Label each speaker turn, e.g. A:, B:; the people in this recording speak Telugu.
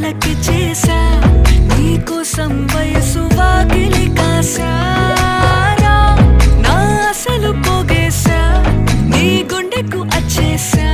A: తలకి చేసా నీకోసం వయసు వాకిలి కాసారా నా అసలు పోగేశా నీ గుండెకు అచ్చేసా